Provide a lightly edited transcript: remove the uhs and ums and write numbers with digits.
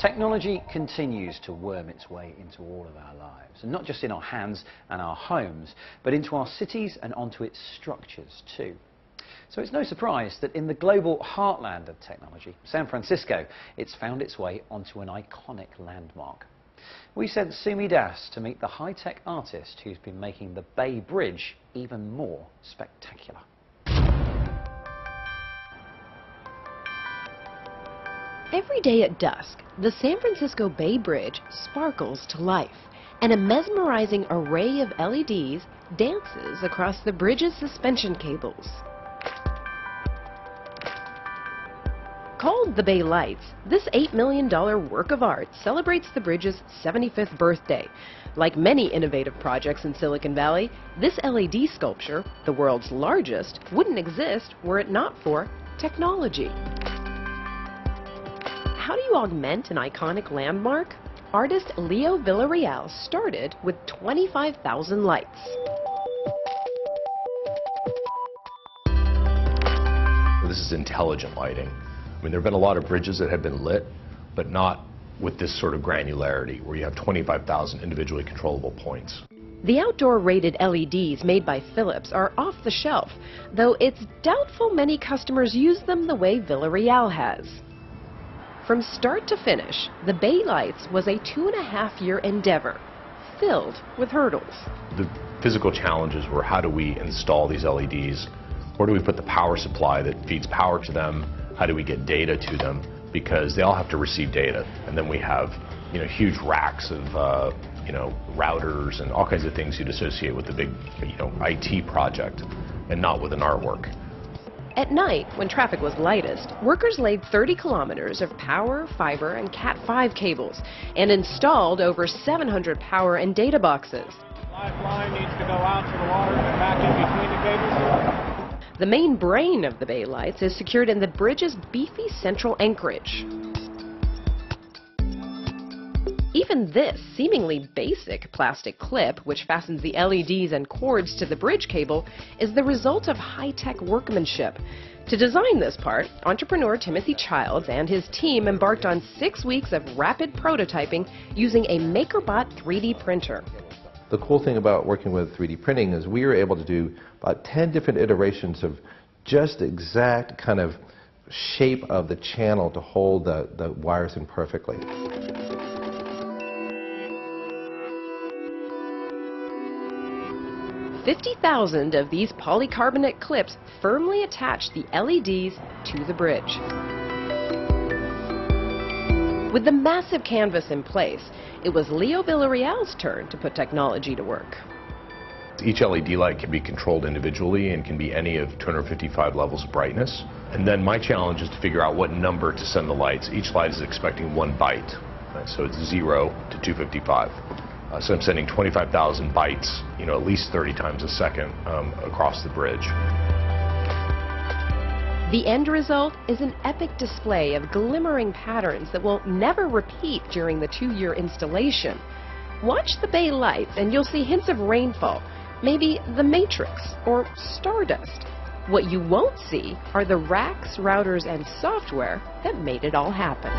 Technology continues to worm its way into all of our lives, and not just in our hands and our homes, but into our cities and onto its structures too. So it's no surprise that in the global heartland of technology, San Francisco, it's found its way onto an iconic landmark. We sent Sumi Das to meet the high-tech artist who's been making the Bay Bridge even more spectacular. Every day at dusk, the San Francisco Bay Bridge sparkles to life, and a mesmerizing array of LEDs dances across the bridge's suspension cables. Called the Bay Lights, this $8 million work of art celebrates the bridge's 75th birthday. Like many innovative projects in Silicon Valley, this LED sculpture, the world's largest, wouldn't exist were it not for technology. How do you augment an iconic landmark? Artist Leo Villarreal started with 25,000 lights. This is intelligent lighting. I mean, there have been a lot of bridges that have been lit, but not with this sort of granularity, where you have 25,000 individually controllable points. The outdoor rated LEDs made by Philips are off the shelf, though it's doubtful many customers use them the way Villarreal has. From start to finish, the Bay Lights was a 2.5-year endeavor, filled with hurdles. The physical challenges were, how do we install these LEDs? Where do we put the power supply that feeds power to them? How do we get data to them? Because they all have to receive data. And then we have, huge racks of, routers and all kinds of things you'd associate with the big, IT project, and not with an artwork. At night, when traffic was lightest, workers laid 30 kilometers of power, fiber, and Cat5 cables and installed over 700 power and data boxes. Lifeline needs to go out to the water and back in between the cables. The main brain of the Bay Lights is secured in the bridge's beefy central anchorage. Even this seemingly basic plastic clip, which fastens the LEDs and cords to the bridge cable, is the result of high-tech workmanship. To design this part, entrepreneur Timothy Childs and his team embarked on 6 weeks of rapid prototyping using a MakerBot 3D printer. The cool thing about working with 3D printing is we were able to do about 10 different iterations of just the exact kind of shape of the channel to hold the wires in perfectly. "50,000 of these polycarbonate clips firmly attach the LEDs to the bridge. With the massive canvas in place, it was Leo Villarreal's turn to put technology to work. Each LED light can be controlled individually and can be any of 255 levels of brightness. And then my challenge is to figure out what number to send the lights. Each light is expecting 1 byte, right? So it's 0 to 255. So I'm sending 25,000 bytes, at least 30 times a second across the bridge. The end result is an epic display of glimmering patterns that will never repeat during the 2-year installation. Watch the Bay Lights and you'll see hints of rainfall, maybe the Matrix or Stardust. What you won't see are the racks, routers, and software that made it all happen.